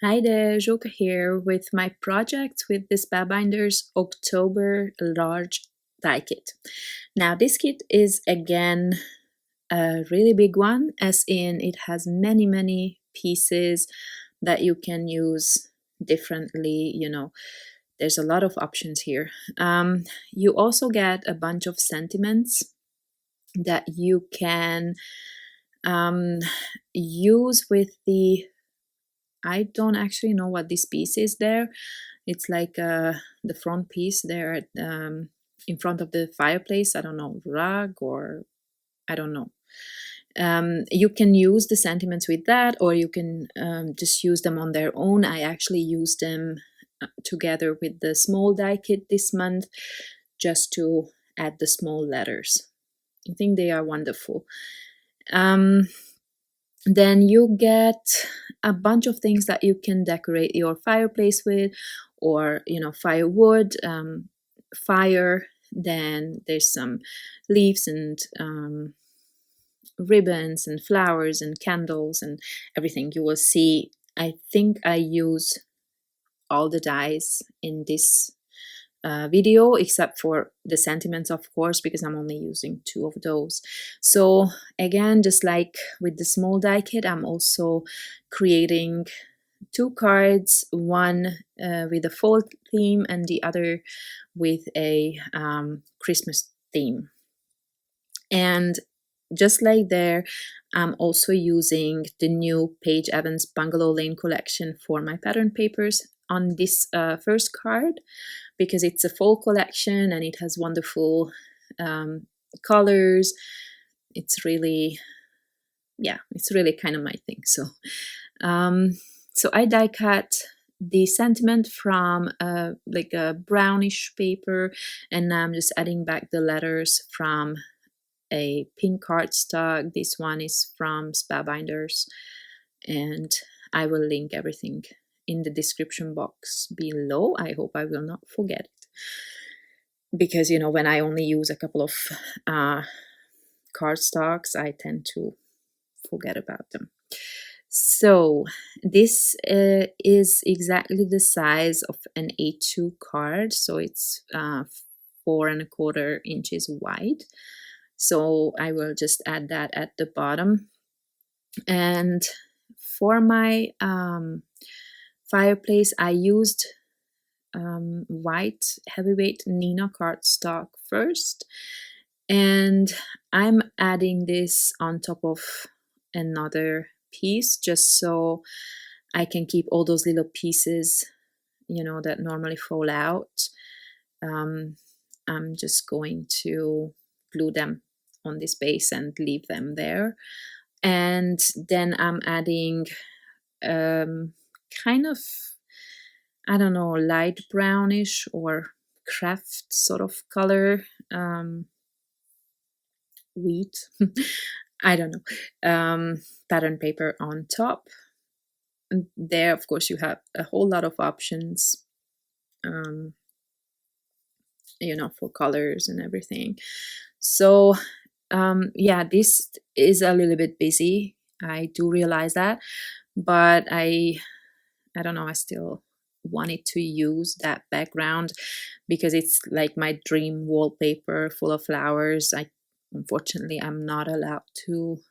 Hi there, Joka here with my project with the Spellbinders October Large Die Kit. Now, this kit is again a really big one, as in it has many pieces that you can use differently. There's a lot of options here. You also get a bunch of sentiments that you can use with the I don't actually know what this piece is there. It's like the front piece there in front of the fireplace. I don't know, rug or I don't know. You can use the sentiments with that, or you can just use them on their own. I actually use them together with the small die kit this month just to add the small letters. I think they are wonderful. Then you get a bunch of things that you can decorate your fireplace with, or firewood, fire. Then there's some leaves and ribbons and flowers and candles and everything. You will see, I think I use all the dies in this video, except for the sentiments, of course, because I'm only using 2 of those. So again, just like with the small die kit, I'm also creating 2 cards, one with a fall theme and the other with a Christmas theme. And just like there, I'm also using the new Paige Evans Bungalow Lane collection for my pattern papers on this first card, because it's a fall collection and it has wonderful colors. It's really kind of my thing. So I die cut the sentiment from like a brownish paper, and I'm just adding back the letters from a pink cardstock. This one is from Spellbinders, and I will link everything in the description box below. I hope I will not forget it, because when I only use a couple of cardstocks, I tend to forget about them. So this is exactly the size of an A2 card, so it's 4¼ inches wide. So I will just add that at the bottom. And for my fireplace, I used white heavyweight Nina cardstock first, and I'm adding this on top of another piece just so I can keep all those little pieces that normally fall out. I'm just going to glue them on this base and leave them there. And then I'm adding kind of, I don't know, light brownish or craft sort of color, wheat, I don't know, pattern paper on top. And there, of course, you have a whole lot of options, for colors and everything. So yeah, this is a little bit busy. I do realize that, but I don't know, I still wanted to use that background because it's like my dream wallpaper full of flowers. Unfortunately, I'm not allowed to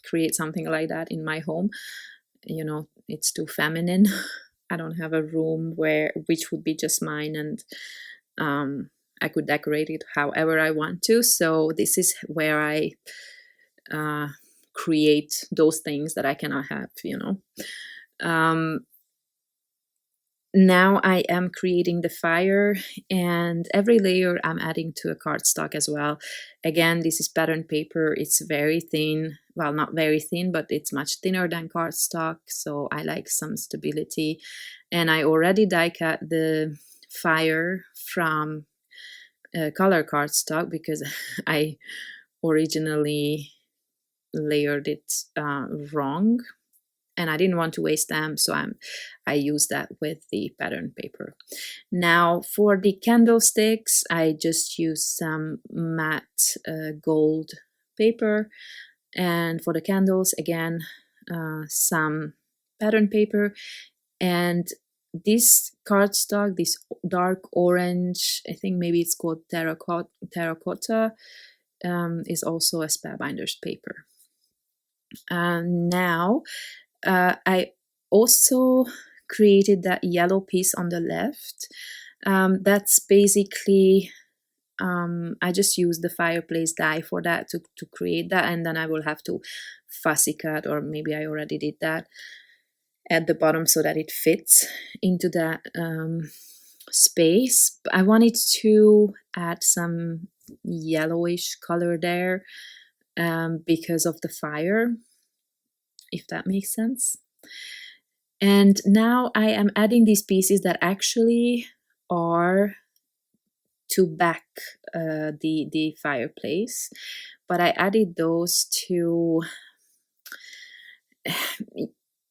create something like that in my home. It's too feminine. I don't have a room which would be just mine, and I could decorate it however I want to. So this is where I create those things that I cannot have, Now I am creating the fire, and every layer I'm adding to a cardstock as well. Again, this is pattern paper. It's very thin. Well, not very thin, but it's much thinner than cardstock, so I like some stability. And I already die cut the fire from color cardstock because I originally layered it wrong, and I didn't want to waste them, so I used that with the pattern paper. Now for the candlesticks, I just used some matte gold paper, and for the candles, again, some pattern paper, and this cardstock, this dark orange, I think maybe it's called terracotta, is also a Spellbinders paper. Now I also created that yellow piece on the left. That's basically I just used the fireplace die for that to create that, and then I will have to fussy cut, or maybe I already did that, at the bottom so that it fits into that space. I wanted to add some yellowish color there because of the fire, if that makes sense. And now I am adding these pieces that actually are to back the fireplace, but I added those to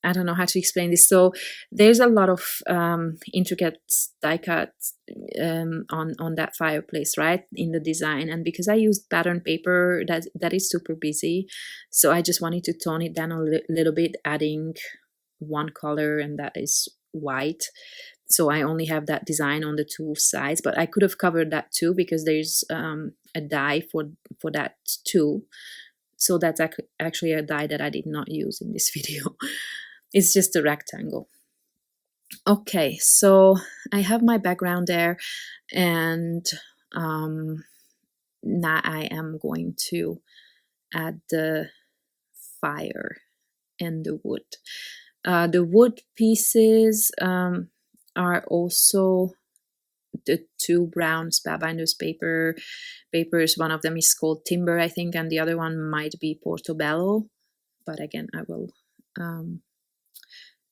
I don't know how to explain this. So there's a lot of intricate die cuts on that fireplace, right, in the design. And because I used pattern paper, that is super busy. So I just wanted to tone it down a little bit, adding one color, and that is white. So I only have that design on the two sides, but I could have covered that too, because there's a die for that too. So that's actually a die that I did not use in this video. It's just a rectangle. Okay, so I have my background there, and now I am going to add the fire and the wood. The wood pieces are also the two brown Spellbinders papers. One of them is called Timber, I think, and the other one might be Portobello. But again, I will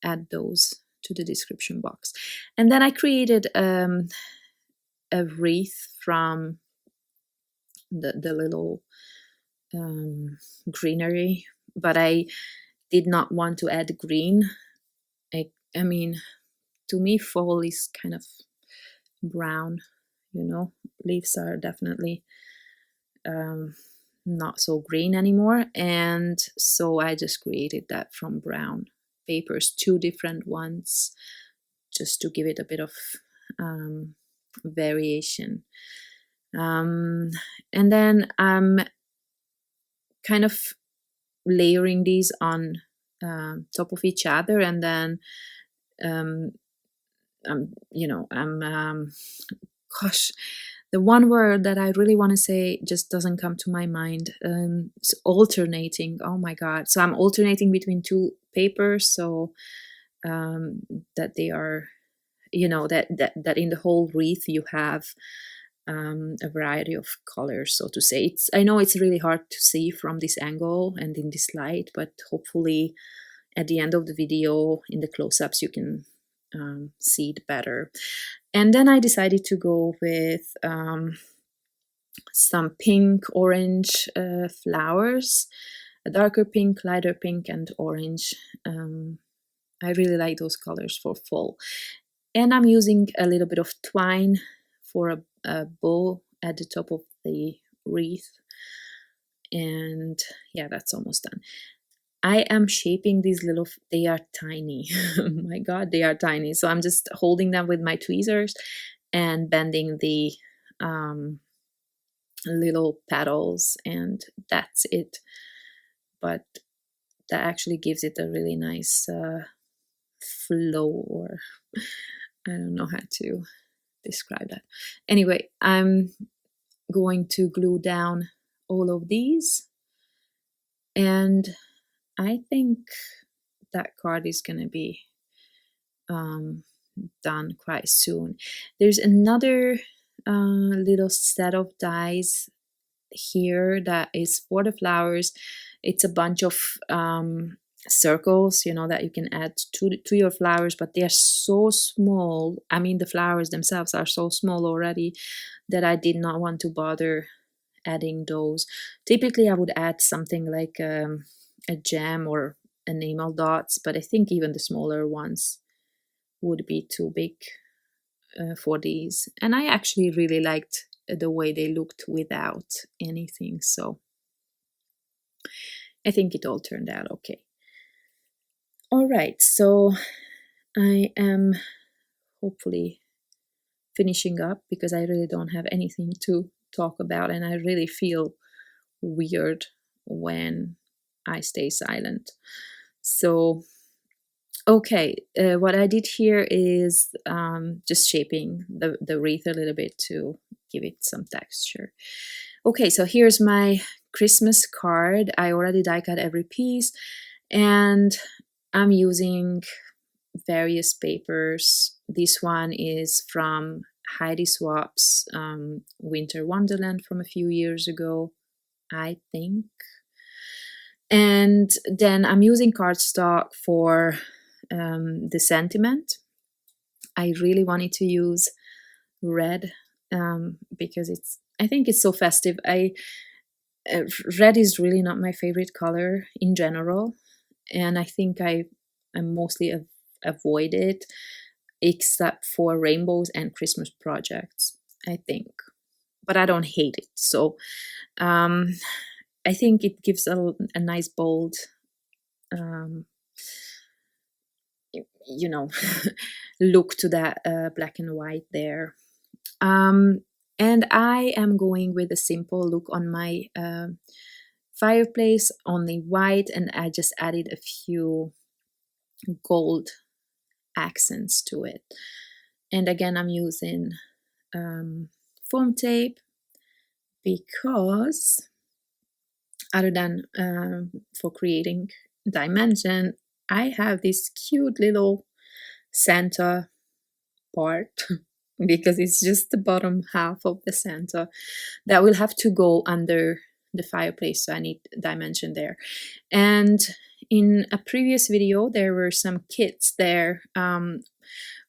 add those to the description box. And then I created a wreath from the little greenery, but I did not want to add green. I mean, to me, fall is kind of brown, you know. Leaves are definitely not so green anymore, and so I just created that from brown papers, two different ones, just to give it a bit of variation. And then I'm kind of layering these on top of each other, and then gosh, the one word that I really want to say just doesn't come to my mind. It's alternating. Oh my god! So I'm alternating between two papers, so that they are, that in the whole wreath you have a variety of colors, so to say. I know it's really hard to see from this angle and in this light, but hopefully at the end of the video, in the close-ups, you can see it better. And then I decided to go with some pink, orange flowers, a darker pink, lighter pink, and orange. I really like those colors for fall. And I'm using a little bit of twine for a bow at the top of the wreath. And yeah, that's almost done. I am shaping these little, they are tiny. Oh my god, they are tiny. So I'm just holding them with my tweezers and bending the little petals, and that's it. But that actually gives it a really nice flow, or I don't know how to describe that. Anyway, I'm going to glue down all of these, and I think that card is going to be done quite soon. There's another little set of dies here that is for the flowers. It's a bunch of circles, that you can add to your flowers, but they are so small. I mean, the flowers themselves are so small already that I did not want to bother adding those. Typically, I would add something like a gem or enamel dots, but I think even the smaller ones would be too big for these. And I actually really liked the way they looked without anything, so I think it all turned out okay. All right, so I am hopefully finishing up because I really don't have anything to talk about, and I really feel weird when I stay silent. So, okay, what I did here is just shaping the wreath a little bit to give it some texture. Okay, so here's my Christmas card. I already die cut every piece, and I'm using various papers. This one is from Heidi Swap's Winter Wonderland from a few years ago, I think. And then I'm using cardstock for the sentiment. I really wanted to use red because I think it's so festive. Red is really not my favorite color in general, and I think I mostly avoid it, except for rainbows and Christmas projects, I think. But I don't hate it. So I think it gives a nice bold, look to that black and white there. And I am going with a simple look on my fireplace, only white, and I just added a few gold accents to it. And again, I'm using foam tape because other than for creating dimension, I have this cute little Santa part because it's just the bottom half of the Santa that will have to go under the fireplace, so I need dimension there. And in a previous video there were some kits there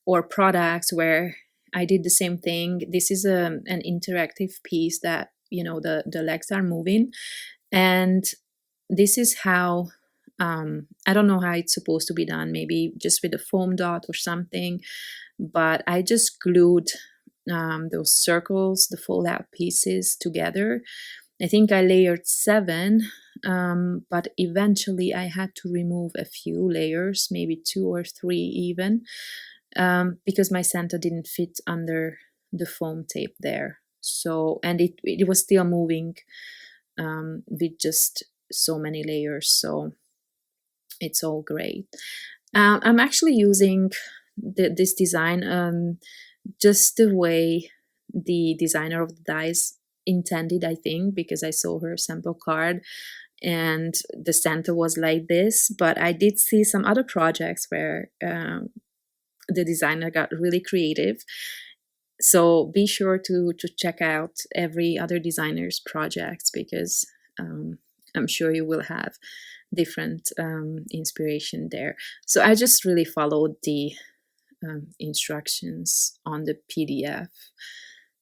or products where I did the same thing. This is an interactive piece that the legs are moving, and this is how I don't know how it's supposed to be done, maybe just with a foam dot or something, but I just glued those circles, the fold out pieces together. I think I layered 7, but eventually I had to remove a few layers, maybe 2 or 3 even, because my Santa didn't fit under the foam tape there. So, and it was still moving with just so many layers, so it's all great. I'm actually using this design just the way the designer of the dies intended, I think, because I saw her sample card and the Santa was like this. But I did see some other projects where the designer got really creative. So be sure to check out every other designer's projects, because I'm sure you will have different inspiration there. So I just really followed the instructions on the PDF.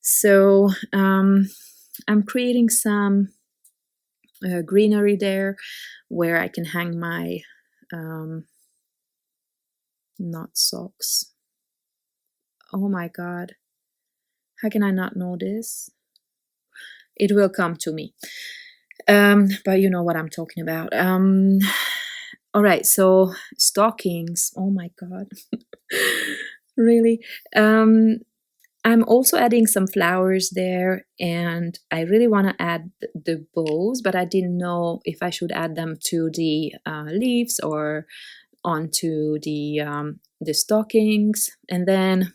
So I'm creating some greenery there where I can hang my not socks. Oh my god, how can I not know this? It will come to me. But you know what I'm talking about. All right, so stockings. Oh my god. Really. I'm also adding some flowers there, and I really want to add the bows, but I didn't know if I should add them to the leaves or onto the stockings. And then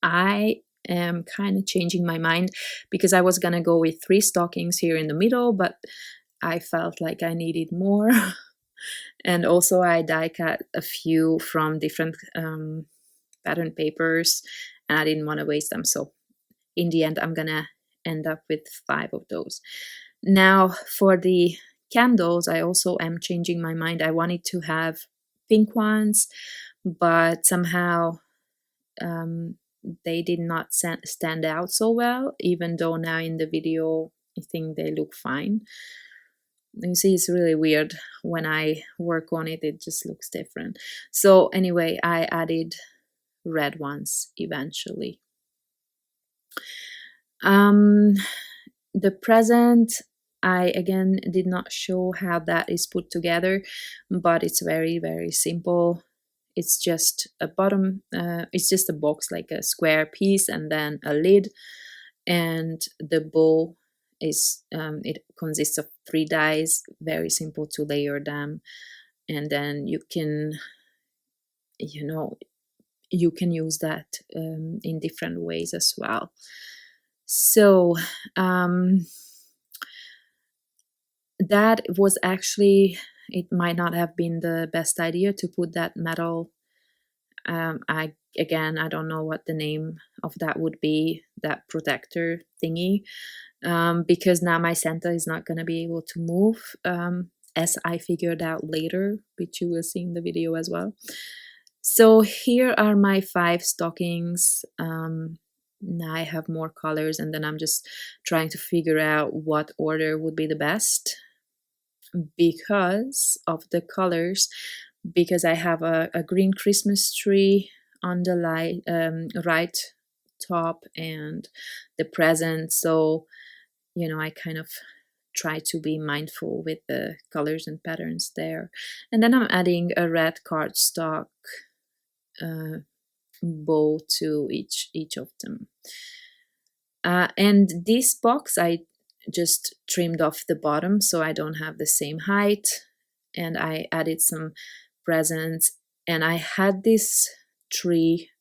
I am kind of changing my mind because I was gonna go with 3 stockings here in the middle, but I felt like I needed more. And also I die cut a few from different pattern papers, and I didn't want to waste them. So in the end, I'm gonna end up with 5 of those. Now for the candles, I also am changing my mind. I wanted to have pink ones, but somehow they did not stand out so well, even though now in the video I think they look fine. You see, it's really weird when I work on it, it just looks different. So anyway, I added red ones eventually. The present, I again did not show how that is put together, but it's very, very simple. It's just a bottom, it's just a box, like a square piece, and then a lid, and the bow is, it consists of 3 dies, very simple to layer them, and then you can, you know, you can use that in different ways as well. So that was actually, it might not have been the best idea to put that metal, I don't know what the name of that would be, that protector thingy, because now my Santa is not going to be able to move, as I figured out later, which you will see in the video as well. So here are my 5 stockings. Now I have more colors, and then I'm just trying to figure out what order would be the best because of the colors, because I have a green Christmas tree on the right top and the present. So, you know, I kind of try to be mindful with the colors and patterns there. And then I'm adding a red cardstock bow to each of them. And this box I just trimmed off the bottom so I don't have the same height, and I added some presents, and I had this tree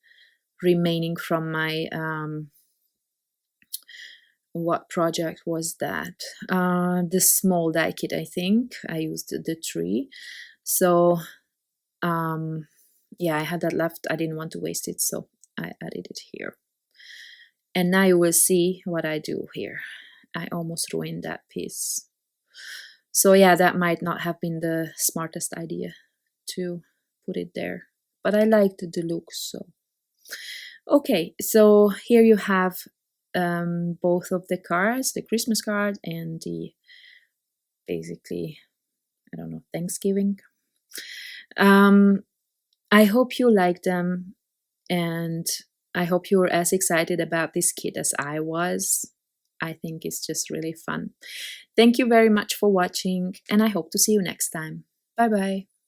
remaining from my what project was that, the small die kit. I think I used the tree, so yeah, I had that left. I didn't want to waste it, so I added it here. And now you will see what I do here. I almost ruined that piece. So yeah, that might not have been the smartest idea to put it there, but I liked the look. So okay, so here you have both of the cards, the Christmas card and the, basically, I don't know, Thanksgiving. I hope you like them, and I hope you're as excited about this kit as I was. I think it's just really fun. Thank you very much for watching, and I hope to see you next time. Bye bye.